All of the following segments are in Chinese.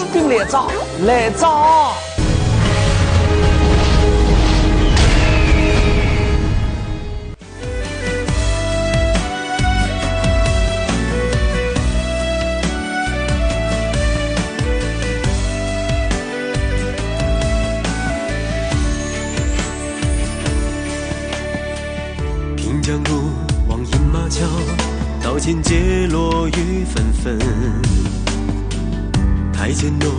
士兵来找，来找。平江路望饮马桥，刀剑皆落雨纷纷。台前浓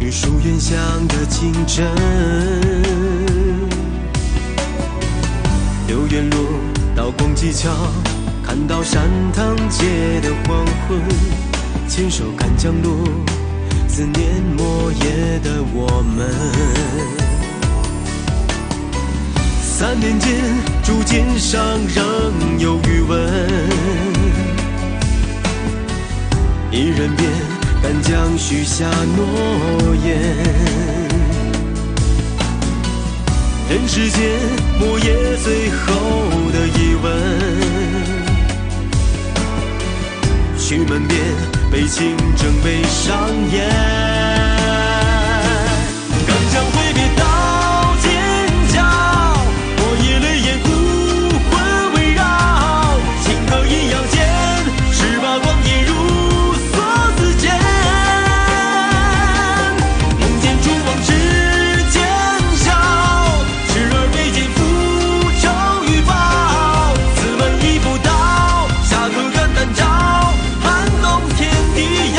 与书院巷的竞争，六园路到公鸡桥，看到山塘街的黄昏，牵手看江路，思念末夜的我们。3年间，竹简上仍有余温，一人便敢将许下诺言。人世间末夜最后的一吻，去门边被情正被上演。刚将挥别刀尖角，我以泪眼孤魂围绕，情歌一样间，18光阴如梭子间。梦见烛光指尖笑，时而眉间复仇与报，此门一步到，下河肝胆照，撼动天地摇。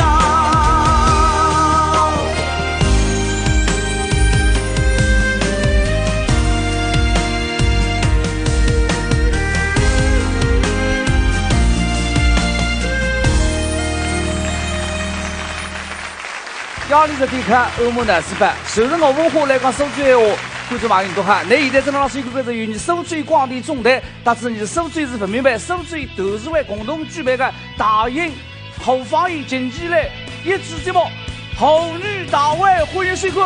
压力的抵抗，欧盟男士版。受人我文化来讲，手嘴话，观众朋友都喊。你现在正老师一个规则，由你手嘴广的总台，但是你的手嘴是不明白，手嘴都是为共同举办的大型后方言竞技类益智节目《后女大会》，欢迎辛苦。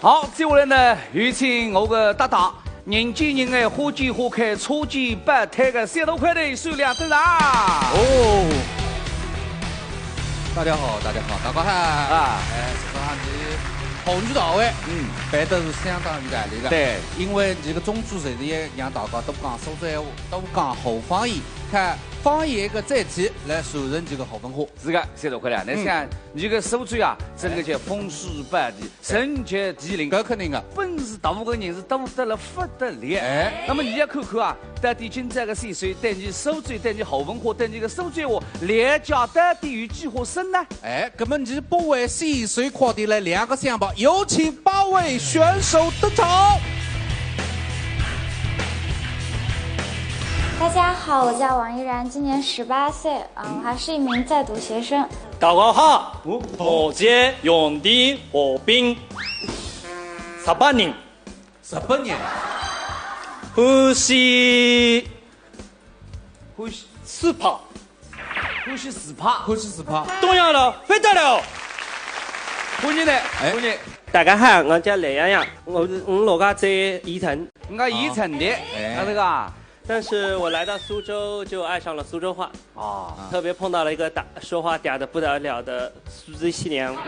好，接下来呢，有请我的搭档。人见人爱，花见花开，车见百态的三头快的数量登场。哦，大家好，大家好，大家好啊！这场的后女大会，办得是相当于大力的。对，因为这个种族社也让大家都讲手嘴话，都讲后方言，看方言一个载体来传承这个好文化。是的，三头快的。你想，你这个手嘴啊，整个叫风水百地，人杰地灵，这肯定的。本事大的人是多得了不得了。那么你要看看啊，到底今这个岁数，对你手嘴，对你好文化，对你个手嘴话，了解到底有几何深呢？根本就是不为细水夸的来2个相报，有请8位选手登场。大家好，我叫王依然，今年18岁我还是一名在读学生。大家好，我叫永地何斌，18年，18年，欢喜4趴，欢喜4趴，欢喜4趴，动摇了，不得了！欢迎你，欢迎你。大家好，我叫雷洋洋，我老家在宜城，我宜城的，这个。但是我来到苏州就爱上了苏州话特别碰到了一个说话嗲得不得了的苏州西娘大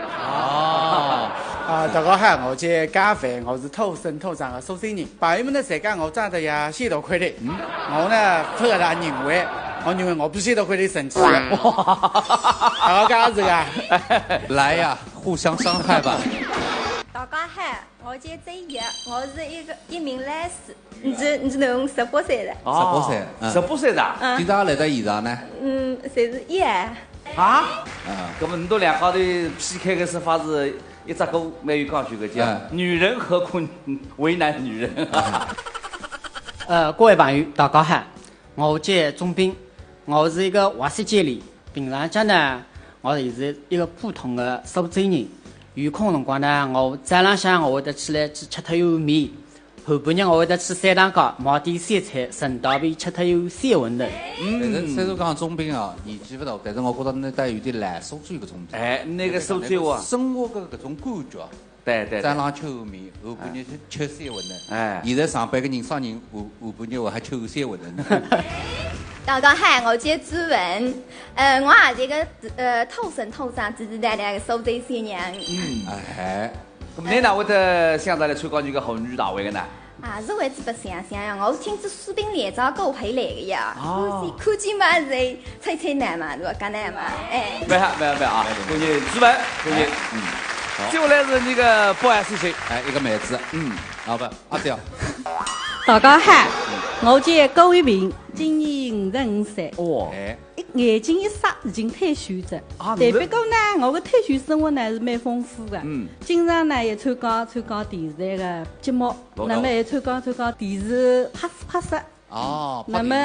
家好，我叫加肥，我是土生土长的苏州人。朋友们呢，侪讲我长得也三头块的，我呢不和他认为，我认为我比三头块的神奇。大家讲这个，来呀，互相伤害吧。大家好，我叫周叶，我是一名老师。你侬18岁了？18岁，18岁的。今朝来到现场呢？侪是一啊。那么你们两家的 PK 的说法是一只歌没有讲究的叫女人何苦为难女人？各位朋友，大家好，我叫钟斌，我是一个华西街里，平常讲呢，我也是一个普通的苏州人。有空辰光呢，我早浪向我会得起来去吃脱一碗面。后半日我会得去三塘街买点三菜，顺道便吃脱有3馄饨。但是虽然讲钟斌啊年纪不大，但是我觉得你带有点烂苏州搿种。那个苏州话，生活的搿种感觉。对。早浪吃碗面，后半日吃3馄饨。现在上班个人商人，下半日我还吃3馄饨。大家好，我叫朱文，我也是一个土生土长、自自然然的苏州小人。哎，咁你哪会得想到来参加这个红女大会的呢？是为之不想想呀，我是听着视频连招狗陪来的呀。哦看见嘛是猜难嘛，对吧？简单嘛，哎。没啊，恭喜朱文，恭喜。接下来是那个保安事情，哎，一个妹子，不，阿刁。大家好，我叫高一平，今年55岁。哦，哎，眼睛一眨已经退休了，啊代表讲呢，我的退休生活呢是蛮丰富的。经常呢也参加电视台的节目，那么也参加电视拍摄。哦，那么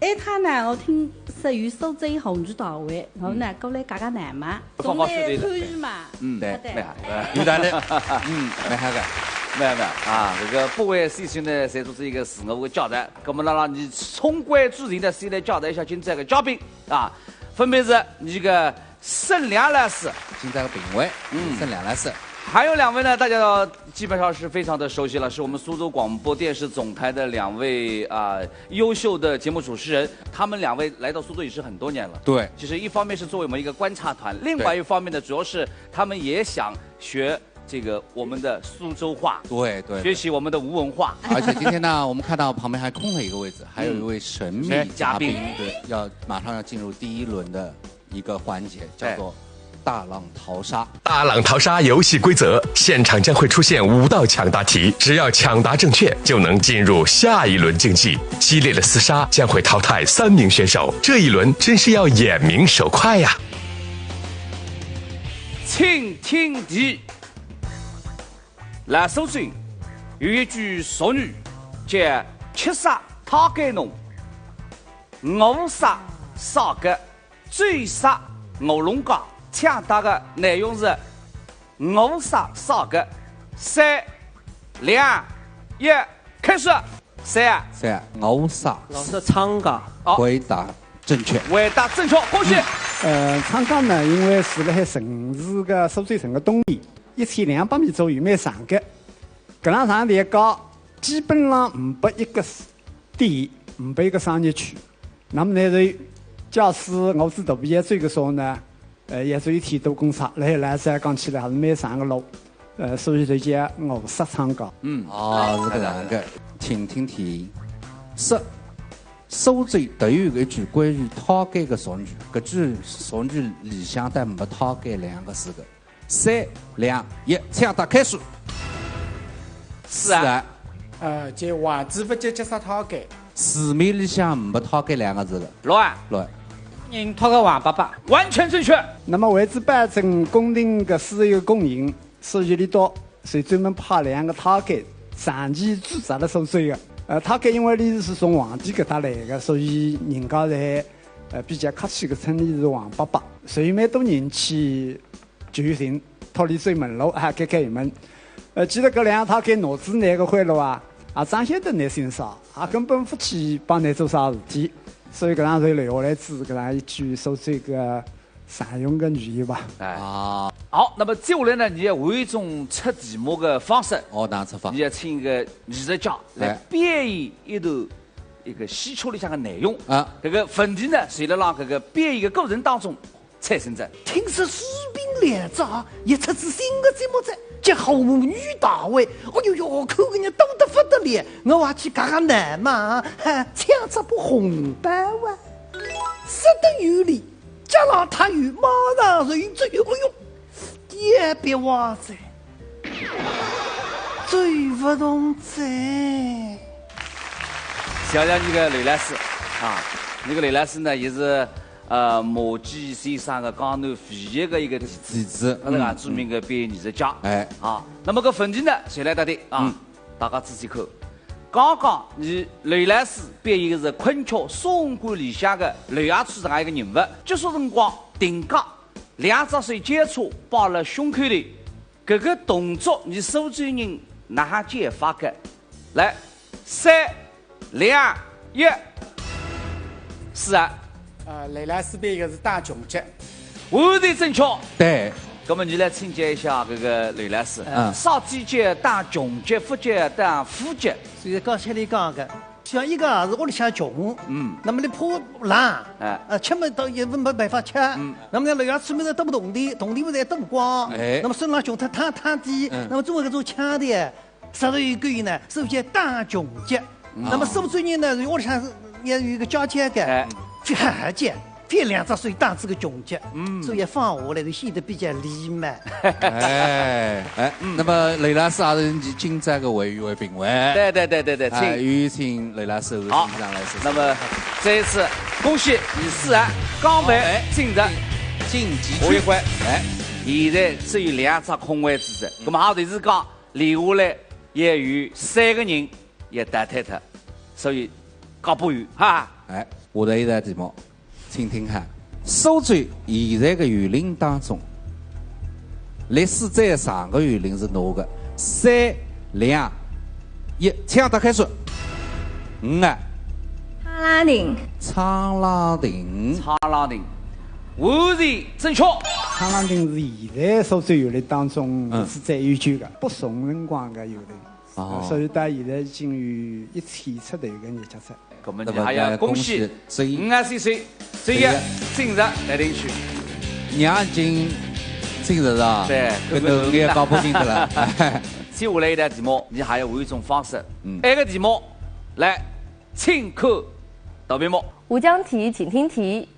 埃趟呢，我听说有苏州红女大会，我呢过来解难嘛，总来参与嘛。对，没哈，有道理。没哈个。没有啊，这个保安事情呢，侪做是一个自我的交代。那么让你从归主题呢，先来交代一下今天的嘉宾啊，分别是你个盛良老师，今天的评委，盛良老师。还有两位呢，大家基本上是非常的熟悉了，是我们苏州广播电视总台的两位优秀的节目主持人。他们两位来到苏州也是很多年了。对，其实一方面是作为我们一个观察团，另外一方面呢，主要是他们也想学这个我们的苏州话，对，学习我们的吴文化。而且今天呢，我们看到旁边还空了一个位置，还有一位神秘嘉宾，对，马上要进入第一轮的一个环节，叫做大浪淘沙。大浪淘沙游戏规则：现场将会出现5道抢答题，只要抢答正确，就能进入下一轮竞技。激烈的厮杀将会淘汰3名选手，这一轮真是要眼明手快呀！请听题。来，苏州有一句俗语，叫“吃啥讨给侬，饿啥少个，醉啥卧龙岗”。抢答的内容是饿啥少个。3、2、1，开始。3、饿啥？老师唱歌。回答正确。回答正确，恭喜。昌岗呢，因为是辣海城市的苏州城的东面，1200米左右蛮长的。搿两长台高，基本上500一个店，500一个商业区。那么呢，是假使我是大毕业追的时候呢，也是有天都公差，辣海来噻，讲起来还是蛮长的路。所以就叫饿杀昌岗。是搿样的。请听题：苏州都有一句关于讨街的俗语，搿句俗语里向但没讨街2个字的。3、2、1，抢答开始。就话字不接啥讨街。字面里向没讨街2个字的。乱。人讨个王八八，完全正确。那么为之保证公定的私有公营，书记里头是专门派2个讨街长期驻扎了苏州的。讨街因为你是从皇帝搿搭来的，所以人家在比较客气的称你是王八八。所以蛮多人去就寻讨里追门路，开门。记得搿2个讨街脑子难个回路张显德难欣赏，根本不去帮你做啥事体。所以搿样就留下来自搿样一句苏州个常用的语言吧。好，那么接下来呢，你要换一种出题目的方式。哪出法？你要请一个艺术家来编译一段一个戏曲里向的内容。这个问题呢，随着让这个编译的过程当中产生着。听说视频连招也出自新的节目在。叫红女大会，哎呦哟，看个人多得不得了，我还去讲难嘛，抢这部红包说得有理，加上他有马上认罪，哎呦，也别哇塞，罪不同罪。想想那个雷老师那个雷老师呢，也是马季先生的江南飞跃的一个弟子，著名的编译艺术家。那么个问题呢，谁来答对大家仔细看。刚刚你雷老师编译的是昆曲《双关》里向的雷亚处这样一个人物，结束辰光定格，2只手交叉抱了胸口里，这个动作你苏州人哪哈解法的？来，3、2、1，是雷拉斯编一个是大囧节，完全正确。对，那么你来请教一下这个雷老师，少季节、大囧节、复节、当副节。所以刚才你讲的，像一个也是屋里向穷，那么你怕懒，吃么到也没办法吃，那么呢楼下出门都不动地，动地不在都不光，那么身上穷他摊地，那么作为一个做强的，11月1日呢是一件大穷节，那么守岁日呢屋里向是也有一个交接的，非罕见。非2只岁大这个穷节，所以放下来就显得比较利嘛。那么雷老师也是今朝的委员会评委。对，请有请雷老师好上来。那么这一次恭喜第4案刚被进入晋级下一关。现在只有2只空位置的，那么也就是讲留下来也有3个人也代替他，所以搞不完哈。下头一道题目。请听下，守罪现在的园林当中，历史最长的园林是哪个？3、2、1，抢答开始。5啊。苍拉亭。苍拉亭。完全正确。苍拉亭是现在守罪园林当中是最悠久的，北宋辰光的园林，所以到现在已经有1000出头的人接出。我们还要恭喜52岁这个进入来领区，娘已经进入了，对，跟头也搞不清楚了。接下来一道题目，你还要换一种方式，那个题目来亲口答辩目。5讲题，请听题。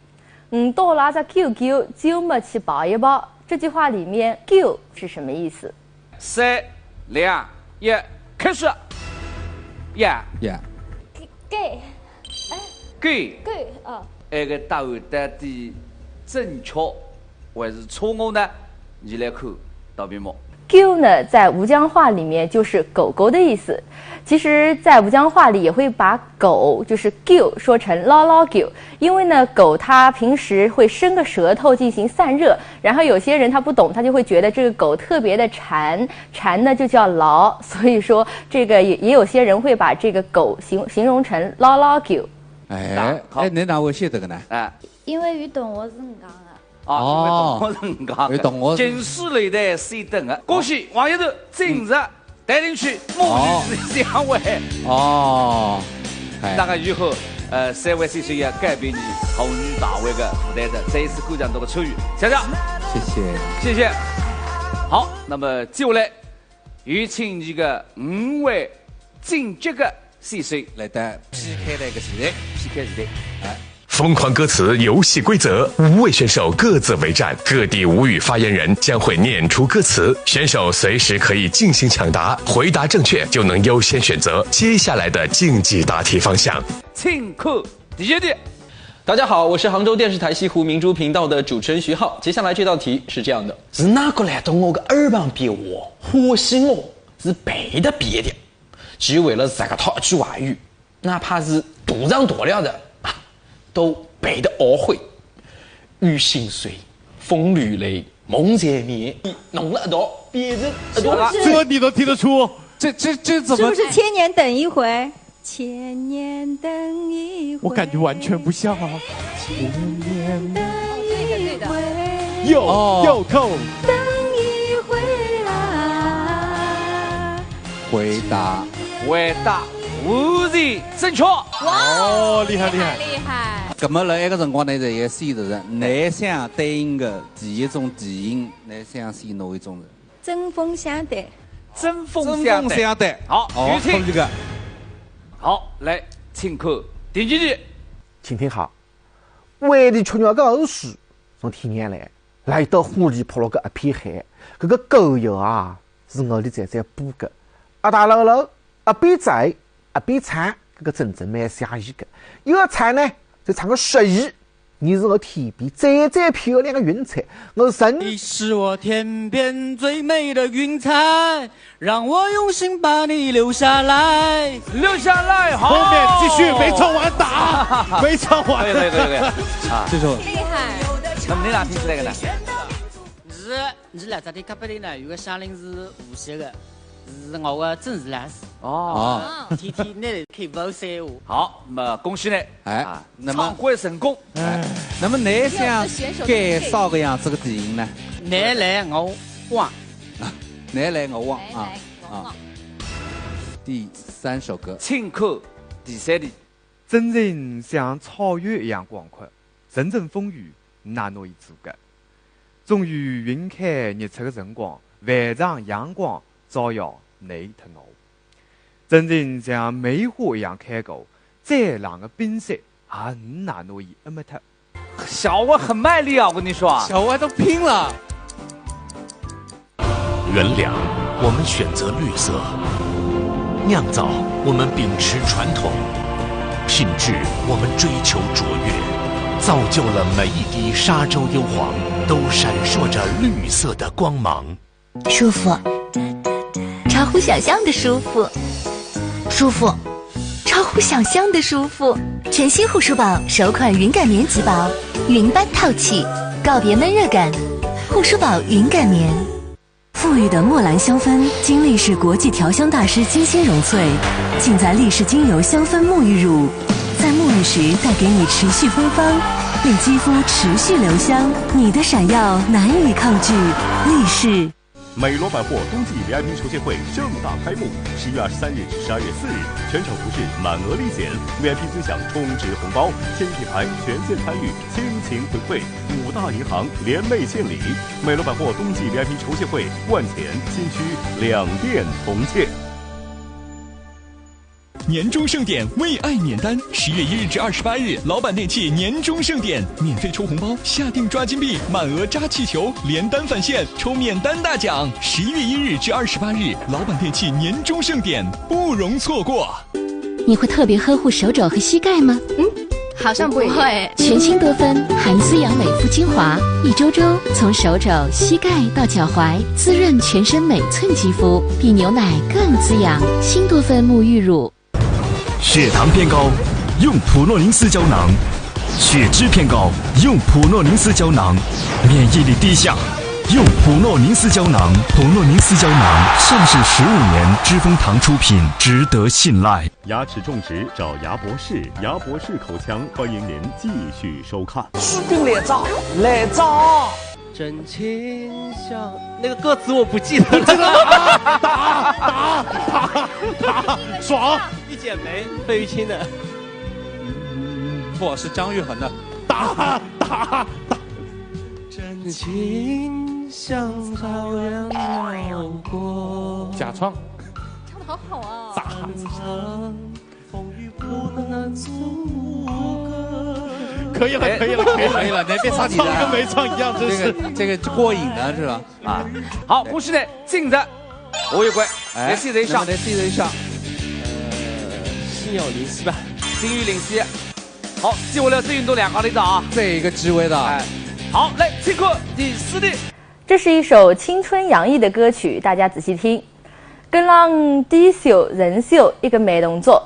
到了这舅舅就没去抱一抱，这句话里面“舅”是什么意思？3、2、1，开始。呀。给那个答案到底正确还是错误呢？你来看答辩目。狗呢，在吴江话里面就是狗狗的意思。其实，在吴江话里也会把狗就是狗说成捞狗，因为呢，狗它平时会伸个舌头进行散热，然后有些人他不懂，他就会觉得这个狗特别的馋呢就叫捞，所以说这个也有些人会把这个狗形容成捞狗。你哪会晓得个呢？因为与动物是唔讲的。因为动物近视类的是等的。恭喜王一头进入带领区梦女相会。那个以后3位CC也改变你红女大会的负担者，这一次鼓掌多个参与，谢谢，谢谢。好，那么接下来有请这个5位晋级的 CC 来带 PK 的一个题目 ，PK 题目。疯狂歌词游戏规则，5位选手各自为战，各地吴语发言人将会念出歌词，选手随时可以进行抢答，回答正确就能优先选择接下来的竞技答题方向。请看第一题。大家好，我是杭州电视台西湖明珠频道的主持人徐浩。接下来这道题是这样的：是哪个来到我的耳旁边话，或许我是背的憋的，只为了这个套一句外语，哪怕是肚上大了的。都背得懊悔，雨心碎，风雨雷，梦在眠，弄了一道别人一道，这你都听得出？这怎么？是不是千年等一回？千年等一回。我感觉完全不像啊！千年等一回，又扣。等一回啦。回答，无题正确。哇，厉害！那么在那个辰光呢，在一个选择人，你想对应的第一种题型，你想选哪一种人？针锋相对。针锋相对。好，有请这个。好，来，请看第几题。请听好，外地吃肉的后事，从天眼来到湖里跑了个一片海，这个狗肉啊，是我的在补的，一大漏漏，一边宰一边铲，这个真正蛮下意的。一个菜呢。就唱个10亿，你是我天边最漂亮的云彩，我神。你是我天边最美的云彩，让我用心把你留下来。好，后面继续，没唱完打，没唱完。可以啊，这首厉害。那么你哪听出来的呢？你来这里咖啡里呢，有个响铃是无锡的。是我的真实老师天天你可以问三话。好，那么恭喜你，那么闯关成功。那么你想介绍个样子的题型呢？你来我往，你来我往啊！第3首歌，请看第3题，真人像草原一样广阔，阵阵风雨难拿以阻隔。终于云开日出的辰光，万丈阳光照耀你和我。真人像梅花一样开过，再冷的冰雪也难拿以按没脱。小歪很卖力啊，我跟你说，小歪都拼了。原谅我们选择绿色，酿造我们秉持传统，品质我们追求卓越，造就了每一滴沙洲幽黄都闪烁着绿色的光芒。舒服，超乎想象的舒服，舒服，超乎想象的舒服。全新护舒宝首款云感棉极薄，云般透气，告别闷热感。护舒宝云感棉。馥郁的墨兰香氛经历是国际调香大师精心溶萃，浸在力士精油香氛沐浴乳，在沐浴时带给你持续芬芳，令肌肤持续留香，你的闪耀难以抗拒。力士。美罗百货冬季 VIP 筹钱会盛大开幕，11月23日至12月4日，全场服饰满额立减 ，VIP 尊享充值红包，千亿品牌全线参与，倾情回馈，5大银行联袂献礼。美罗百货冬季 VIP 筹钱会，万钱新区2店同建。年终盛典为爱免单，11月1日至28日，老板电器年终盛典，免费抽红包，下定抓金币，满额扎气球，连单返现，抽免单大奖。11月1日至28日，老板电器年终盛典，不容错过。你会特别呵护手肘和膝盖吗？好像不会。全新多芬含滋养美肤精华，一周周从手肘、膝盖到脚踝，滋润全身每寸肌肤，比牛奶更滋养。新多芬沐浴乳。血糖偏高，用普诺宁斯胶囊；血脂偏高，用普诺宁斯胶囊；免疫力低下，用普诺宁斯胶囊。普诺宁斯胶囊上市15年，知蜂堂出品，值得信赖。牙齿种植找牙博士，牙博士口腔欢迎您继续收看。士兵来招，来招。真情像那个歌词我不记得了。打，爽！一剪梅，费玉清的。不，是姜育恒的。打。真情像朝阳绕过。假唱。唱得好好啊。咋？风雨不能阻隔。可以了，你别唱你的，跟没唱一样，真是这个过瘾了，是吧？啊，好，恭喜你进的5月关，来4人上，来4人上，心有灵犀吧，心有灵犀。好，接下来是运动2个例子啊，这个机会的。哎，好，来请看第4题。这是一首青春洋溢的歌曲，大家仔细听。跟浪低手人手一个慢动作。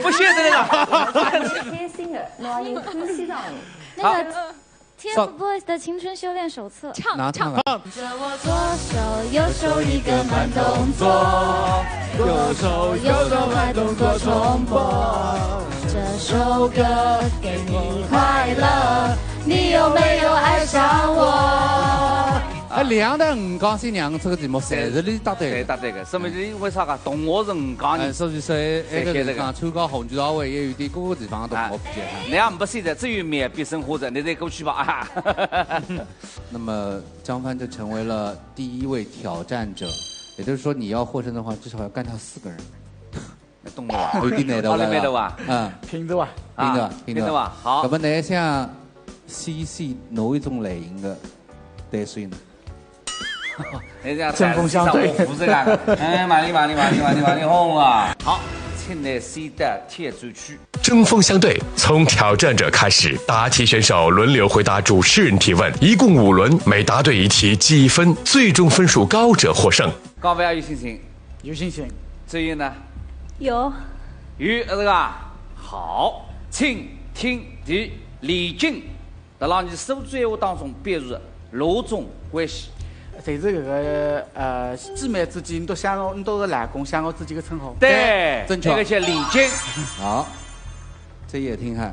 不屑的那个。贴心的，诺音呼吸上。那个 TFBOYS 的青春修炼手册。唱。着我左手右手一个慢动作，右手快动作重播。这首歌给你快乐，你有没有爱上我？2对5杠32个这个题目，侪是你答对，答对个。什么因为啥个？同学是5杠人，所以说那个是讲参考红旗大会也有点各个地方的同学比较。你也不现在只有面比生活着，你再过去吧啊！那么张帆就成为了第1位挑战者，也就是说你要获胜的话，至少要干掉4个人。懂了吧？有点难的，难的吧？拼的吧？拼的吧？好。那么你想试试哪一种类型的对手呢？针锋相对，马里红啊！好，请来谁的铁主曲？针锋相对，从挑战者开始，答题选手轮流回答主持人提问，一共5轮，每答对1题积1分，最终分数高者获胜。高飞有信心？有信心。志云呢？有。这个好，请听题：李俊在让你手指话当中编入哪种关系？就是这个姊妹之间都想我，你都是老公想我自己的称号。对，正确。那个叫李俊。好，这也听下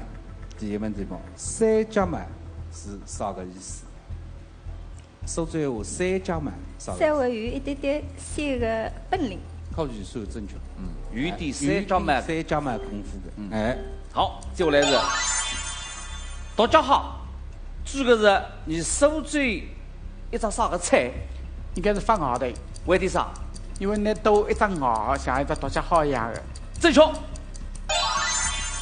第1问题目，3加满是啥个意思？手指话3加满啥？稍微有一点点小的本领。考据所有正确。余地3加满功夫的。哎，好，接下来是大家好，这个是你手最一张啥个菜？应该是发芽的。为的啥？因为那都一张芽，像一个大家好一样的。正确。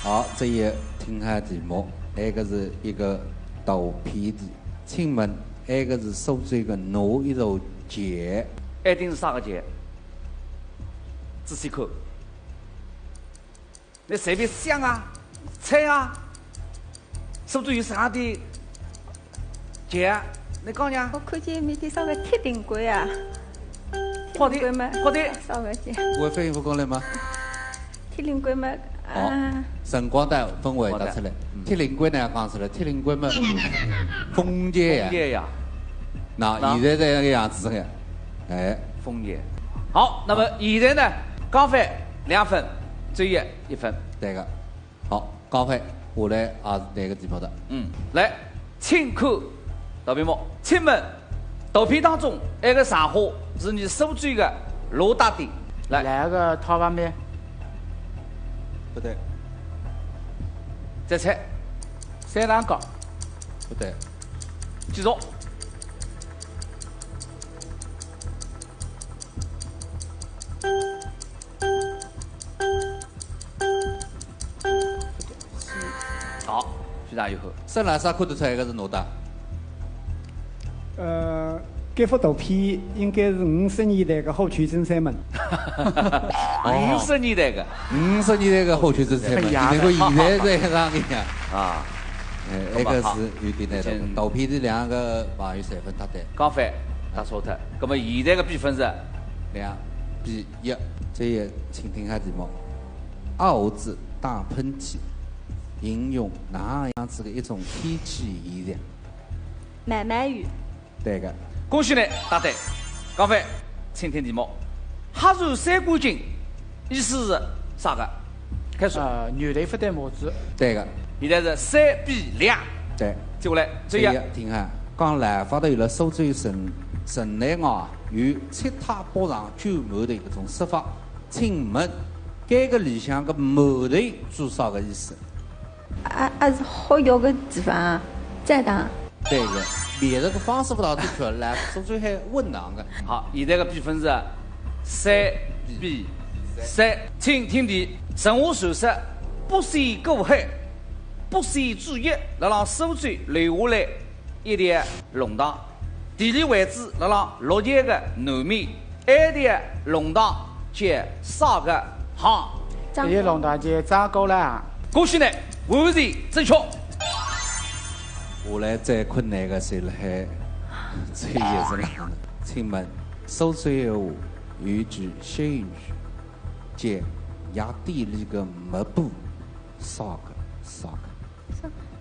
好，这一听下题目，那个是一个豆皮的，请问那个是手最个哪一种节？一定是啥个节？仔细看，你随便想啊，猜啊，手最有啥的节？你讲呀？我看见面的啥个铁顶龟啊？好的，好的。啥个节？我反应不过来吗？铁顶龟嘛，辰光单分为答出来。铁灵龟呢讲出来，铁灵龟嘛，枫叶呀。那现在这个样子的，哎，枫叶。好，那么现在呢，刚飞2分，最业1分。对个。好，刚飞，下来也是哪个题目的？来，请看豆皮目，请问豆皮当中那个啥货是你手最的罗大的？来个桃花面。不对。再猜。三蛋糕。不对。继续。好，徐大以后。生来啥看得出来一个是哪的？这幅图片应该是50年代的后渠真三门。 50年代的，50年代的后渠真三门，那个现在在上面啊。那个是有点难的。图片的2个朋友3分答对。刚翻答错脱。那么现在的比分是2比1。这也请听下题目：二猴子打喷嚏，形容哪样子的一种天气现象？慢慢雨。对个。 恭喜你答对，刚飞，请听题目：黑船三观经，意思是啥个？开始。女的不戴帽子。对个。现在是3比2。对。接下来，这一听下，讲南方头有了苏州城内外有七太八长九毛的搿种说法，请问，这个里向个毛头做啥个意思？是好药的地方啊，在的。对个。 别的个方式不大正确，来苏州还稳当个。好，现在个比分是3比3，请听题：神话传说不惜过海，不惜注意，辣让苏州留下来一条龙塘，地理位置辣让洛阳的南面，这条龙塘叫啥个行？这条龙塘叫张高栏。恭喜你，完全正确。 下来最困难的是来最也是哪呢？请问苏州闲话有句歇语叫“压地里个抹布”，啥个？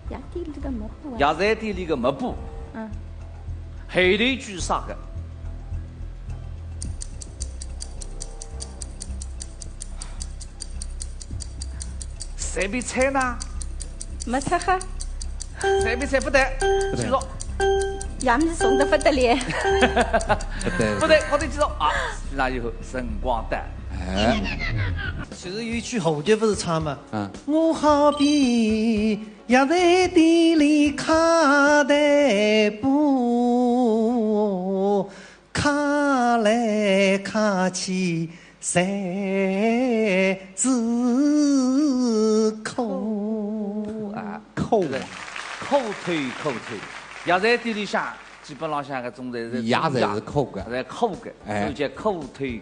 压地里个抹布。压在地里个抹布。后头一句啥个？随便猜呢？没猜哈。 随便猜不对，继续。杨幂送的不得了。不对，好的继续啊！那以后辰光短。哎，其实有一句后节不是唱吗？我好比压在地里卡的布，卡来卡去谁是抠啊？抠的。 抠腿，压在地里向，基本上像个种在是压在是抠个，在抠个，所以叫抠腿。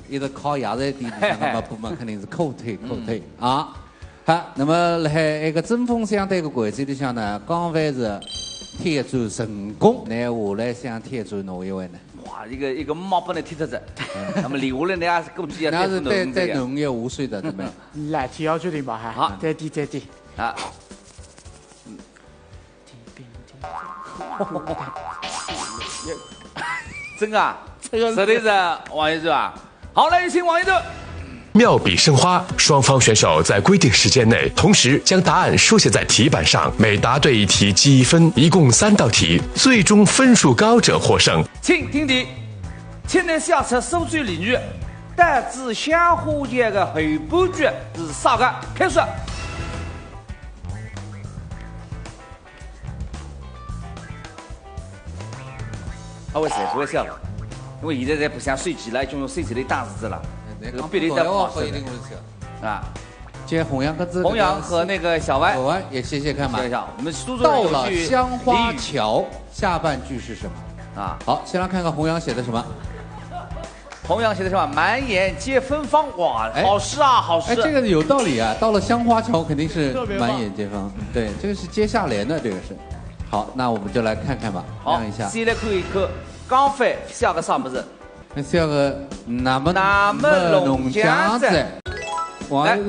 一直靠压在地里向个部门肯定是抠腿啊。好，那么在一个针锋相对的环节里向呢，刚才是挑战成功，那下来想挑战哪一位呢？哇，一个毛把你踢脱着，那么留下来你还是估计要那是对农业无税的，对没？来，提要决定吧，哈。好，再低啊。 真的啊，实在是王一哲啊！好，来有请王一哲。妙笔生花，双方选手在规定时间内同时将答案书写在题板上，每答对一题积1分，一共3道题，最终分数高者获胜。请听题：今年下册苏州俚语，带子香花节的后半句是啥个？开始。为啥？为啥？因为现在不像水季了，已经用水季的打日子了，这个比例在跑啊。接弘扬和弘扬和那个小歪，小歪也写写看吧。写一下，我们苏州到了香花桥，下半句是什么？啊，好，先来看看弘扬写的什么。弘扬写的什么？满眼皆芬芳，哇，好诗啊，好诗。哎，这个有道理啊。到了香花桥，肯定是满眼皆芳。对，这个是接下联的，这个是。好，那我们就来看看吧，亮一下。先来看一看，刚翻写个啥么子？写个那么农家子。来，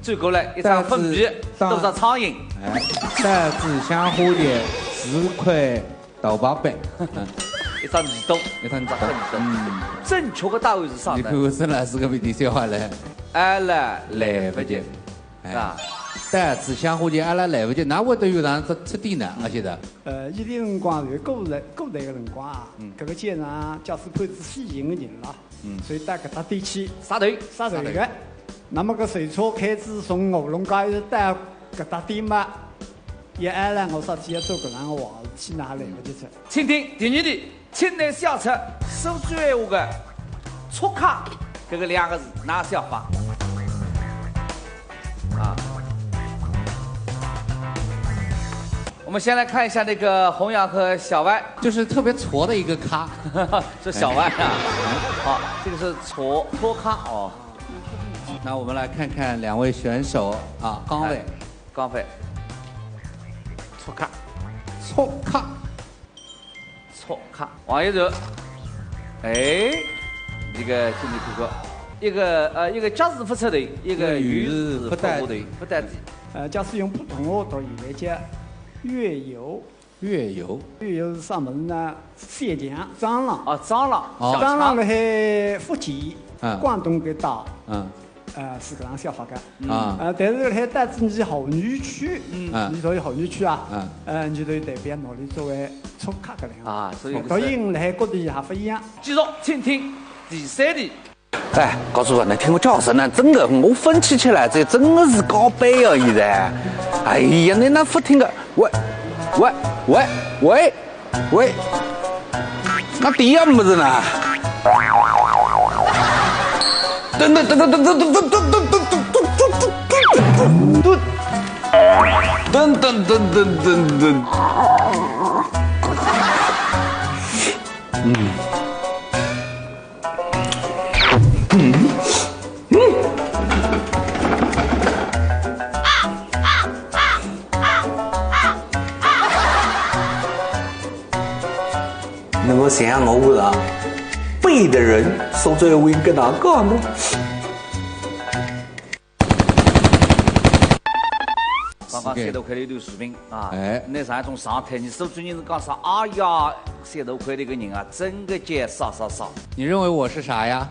最后来一张粉笔，都是苍蝇。哎，带子香花节4块豆包饼。一张耳洞，一张耳洞。正确的答案是啥呢？你看我孙老师个问题写下来，阿拉来不及，啊，带子香花节阿拉来不及，哪会得有人彻底呢？而且的，伊个辰光是古代个辰光啊，搿个街上假使判子先行的人了，所以到搿搭地去杀头个。那么搿随车开始从卧龙街一直到搿搭点嘛，一挨了我说只要做搿样个话事体，哪来不及出？请听第二题，请来写出苏州闲话的“出卡”这个2个字，哪写法？啊，我们先来看一下那个弘扬和小歪，就是特别挫的一个卡，是小歪啊。好，这个是挫卡哦。那我们来看看2位选手啊，刚伟，错卡，王一柔，哎，这个请你看看，一个甲字不出头，一个乙字不带底，假使用普通话读，现在叫月游是啥么子呢？县墙、蟑螂。蟑螂辣海福建、广东搿搭。是搿样写法个。但是辣海带子你后女区，你属于后女区啊。你就代表哪里作为出卡搿样啊。所以读音辣海各地也不一样。继续，请听第3题。哎，告诉我，你听我叫声呢，真的，我分析起来，这真的是高倍哦！现在，哎呀，你那不听个，喂，那第一么子呢？等，那么想我不啦？背的人说最后应该哪个呢？刚刚300多块的一段视频啊，那是一种状态。你苏州人是讲啥？哎呀，300多块的一个人啊，整个街啥。你认为我是啥呀？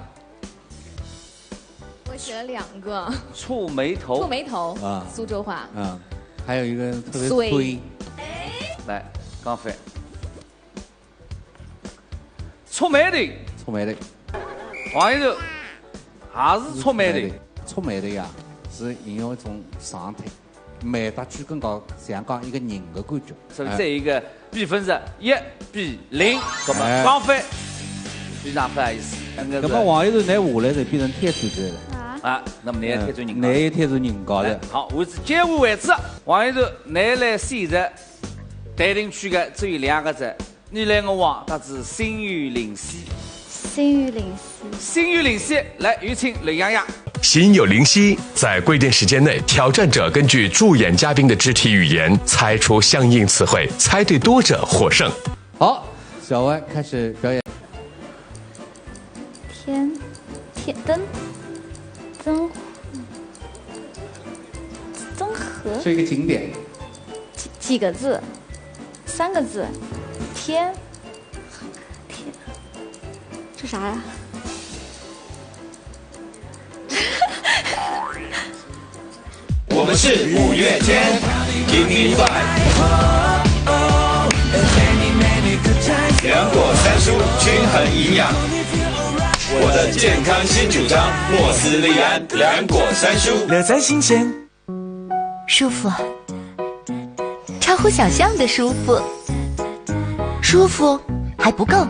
我写了2个。触眉头啊，苏州话。还有一个特别衰。来，刚飞。触眉的，王一柔还是触眉的。触眉的呀，是形容一种状态，眉搭举更高，像讲一个人的感觉。所以这一个比分是1比0，那么刚飞非常不好意思。那么王一柔拿下来就变成铁柱子了。啊，那么你也贴住人，你也贴住人高的。好，为止结尾为止，王一柔拿来选择待定区的只有2个字。你来我往，它是心有灵犀。来，有请雷洋洋。心有灵犀，在规定时间内，挑战者根据助演嘉宾的肢体语言猜出相应词汇，猜对多者获胜。好，小歪开始表演。增河是一个景点。几个字？3个字。天，这啥呀？我们是5月天 ，Give me five，原果3蔬，均衡营养。我的健康新主张，莫斯利安2果3蔬，乐在新鲜，舒服，超乎想象的舒服，舒服还不够，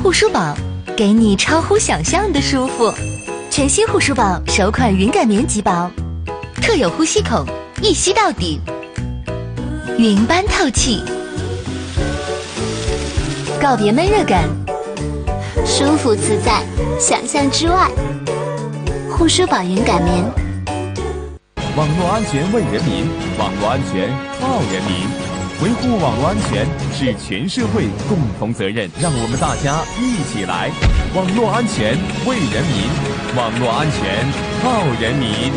护舒宝给你超乎想象的舒服。全新护舒宝首款云感棉极薄，特有呼吸孔，一吸到底，云般透气，告别闷热感，舒服自在，想象之外。护舒宝云感棉。网络安全为人民，网络安全靠人民。维护网络安全是全社会共同责任，让我们大家一起来。网络安全为人民，网络安全靠人民。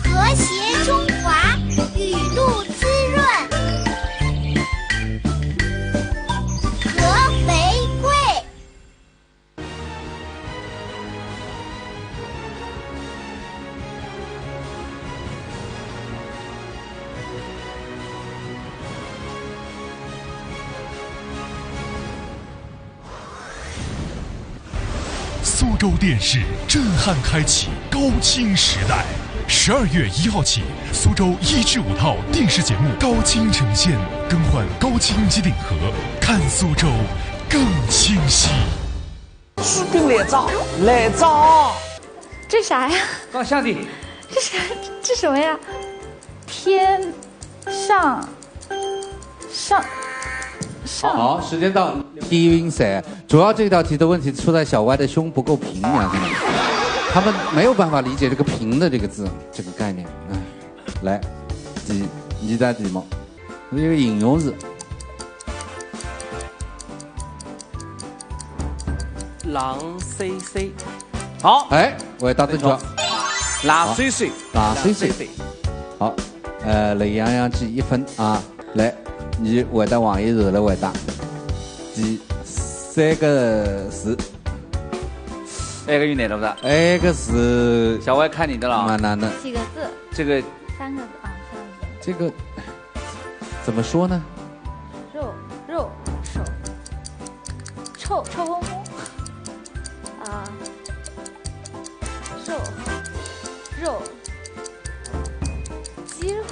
和谐中华，雨露滋润。合肥贵。苏州电视震撼开启高清时代。12月1号起，苏州1至5套电视节目高清呈现，更换高清机顶盒，看苏州更清晰。士兵来着，来着！这啥呀？高兄弟，这啥？这什么呀？天上。好，时间到。体育赛主要这道题的问题出在小歪的胸不够平呀，他们没有办法理解这个平的这个字这个概念。来，二大题目，一个形容词。狼 CC。好，哎，我也答正确。辣水水，辣水水。好，雷洋洋记1分啊，来。你回答王一柔来回答，第3个字，那个有难度的，那个是小歪看你的了，蛮难的。几个字？这个3个字啊，3个字。这个怎么说呢？肉手，臭烘烘啊，肉鸡肉。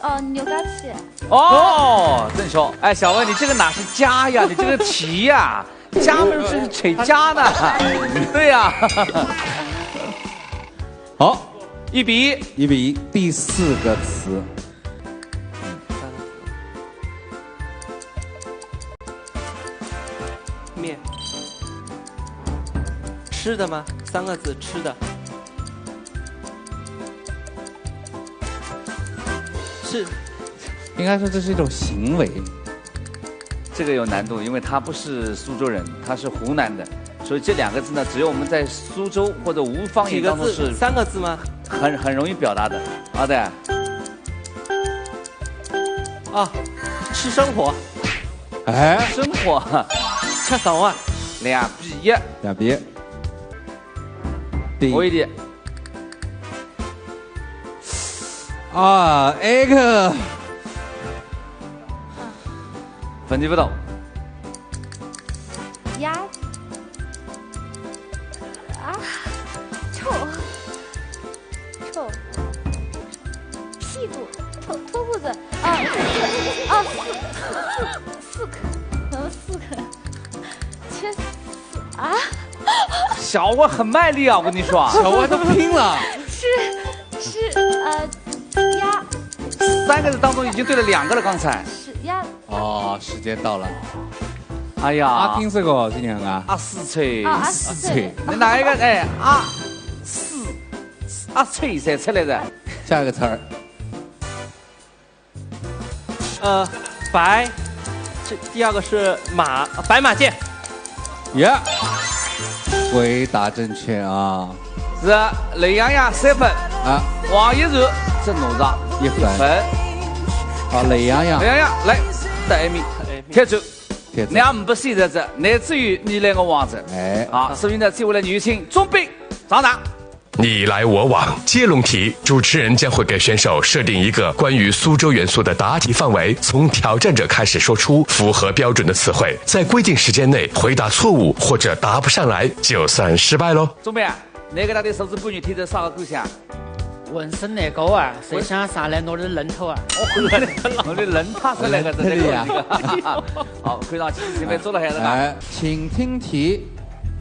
哦，牛轧气。哦，正确。哎，小文，你这个哪是家呀？你这个题呀，家门是垂家的。对呀。好，1比1。1比1，第4个词。面。吃的吗？3个字，吃的。是，应该说这是一种行为。这个有难度，因为他不是苏州人，他是湖南的，所以这2个字呢，只有我们在苏州或者吴方言当中是3个字吗？很容易表达的。好的。啊，吃生活。哎，生活，吃生活。2比1。2比1。我一点。啊，那个分题不懂。鸭啊，臭屁股脱裤子啊四颗，切4啊！小歪很卖力啊，我跟你说，小歪都拼了。是鸭，3个字当中已经对了2个了，刚才。是鸭。哦，时间到了。哎呀，阿听这个今年啊，阿四翠，阿四翠，你哪一个？哎，阿翠才出来的。下一个词儿。白，这第2个是白马剑。耶，回答正确啊。是雷洋洋3分啊，王一柔正努着1分。好，雷洋洋来第1名，贴住，250在这，乃至于你来我王者。哎，好，所以呢，接下来有请钟斌上场。你来我往。接龙题，主持人将会给选手设定一个关于苏州元素的答题范围，从挑战者开始说出符合标准的词汇，在规定时间内回答错误或者答不上来，就算失败喽。钟妹，那个他的手指不女提着啥个构想？浑身那个啊，谁想上来拿的人头啊？我的人他是那个真的呀。好，可以让继续准备做了还是吧？哎，请听题，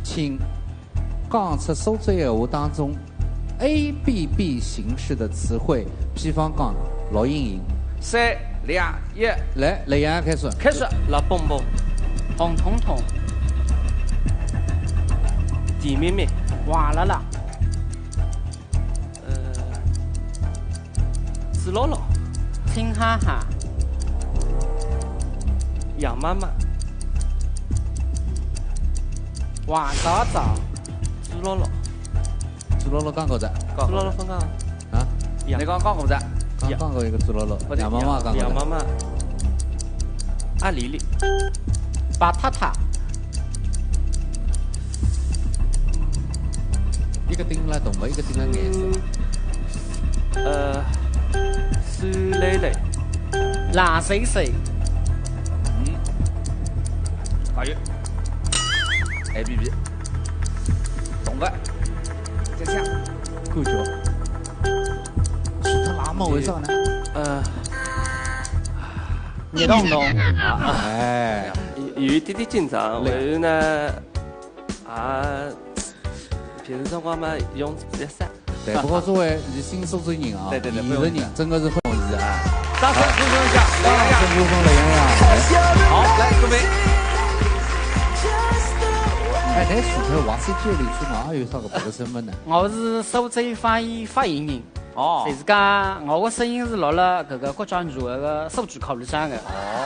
请讲出苏州闲话当中 ABB 形式的词汇，比方讲老鹰鹰。3、2、1，来，雷阳开始。开始。老蹦蹦，红彤彤，地妹妹，哇啦啦，紫罗罗，青哈哈，杨妈妈，哇早早，紫罗罗，朱罗罗讲过的。紫罗罗分讲啊？你刚讲过不？刚讲过一个朱罗罗。杨妈妈讲过。杨妈妈，阿丽丽，巴塔塔，一个定了动物，一个定了颜色。苏蕾蕾，蓝水水，加油 ！ABB， 动物，再想，狗脚，是他那么为啥呢？你动动哎，有一点点紧张，然后呢，平时辰光嘛用比较少。对，不过作为你新苏州人啊，对，你的人真的是很容易啊。掌声鼓掌一下，掌声鼓掌雷洋洋。好，来准备。哎，那薯条哇塞，这里出哪有啥个别的身份呢？我是苏州发言人。哦，就是讲我的声音是落了这个国家语委个数据考虑上的。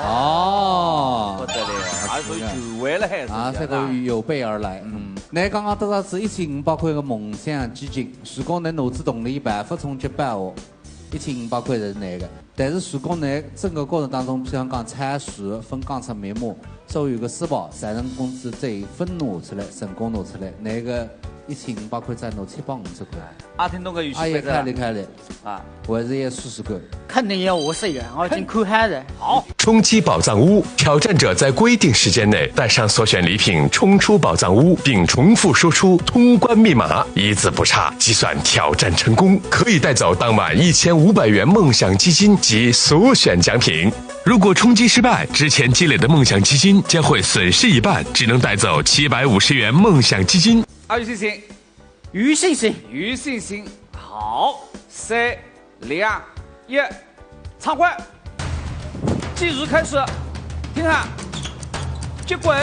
哦，不得了，还是语委了还是？啊，这个有备而来。你刚刚得到是1500块的梦想基金，如果你脑子动力办法从700哦，1500块是那个。但是如果你整个过程当中，比方讲阐述分讲出眉目，所有个施暴杀人工资最分拿出来，成功拿出来，那个1500块再拿750块。阿听懂个语气。阿也看了啊，我还是也试试看。肯定要我是的，我已经看好了。好，冲击宝藏屋，挑战者在规定时间内带上所选礼品冲出宝藏屋，并重复说出通关密码，一字不差，计算挑战成功，可以带走当晚1500元梦想基金及所选奖品。如果冲击失败，之前积累的梦想基金将会损失一半，只能带走750元梦想基金。有信心？有信心。好，3、2、1，畅快！计时开始，听下，结棍、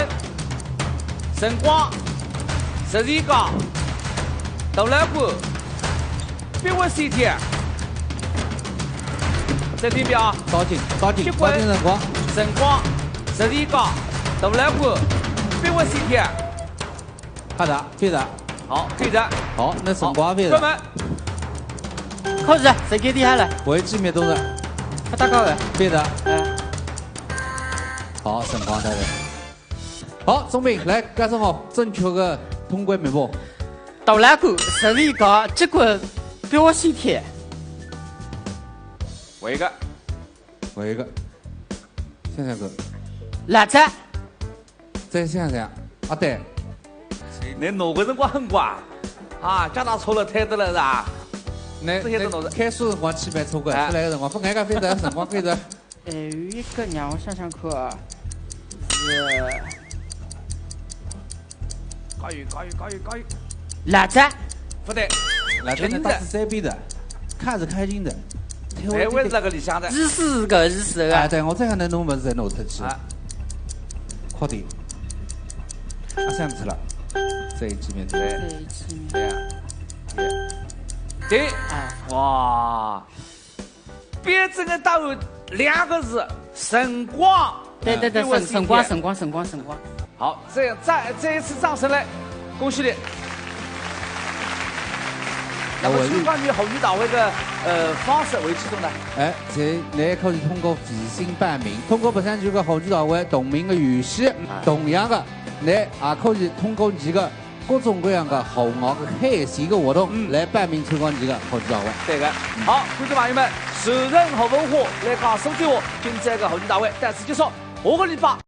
晨光、12个、豆腐骨、别问细节。再听一遍啊！抓紧辰光。晨光、12个、豆腐骨、别问细节。好的，对的。好，对的。好，那辰光对的。关门。考试谁给厉害了？位置面动的。他打高的。对的。好，辰光对的。好，钟明来告诉我正确的通关密码。豆腐骨、12个、结棍、表细贴。我一个。想想看。辣子。再想想。啊对。那哪个辰光很怪啊？假打错了太多了是吧？那开始辰光700错过，出来的辰光不按个飞的辰光飞的。有一个让我想想看，是。加油！辣子。不对，辣子它是3B的，看是开心的。哎，我是那个理想的。日式个。哎，对，我这样能弄么子再弄出去。快点。想不起来。这一局面对。对。哇！别整个答案2个字，晨光。对，晨光。好，这样再一次掌声来，恭喜你。那么是关于后语大会的方式为其中呢？哎，这你可以通过微信报名，通过不上去个后语大会同名的游戏，同样的你也可以通过你的各种各样的户外的海鲜的活动来报名参观这个好聚大会。对的。好，观众朋友们，时人和文化来讲手机话，今这个好聚大会到此结束，下个礼拜。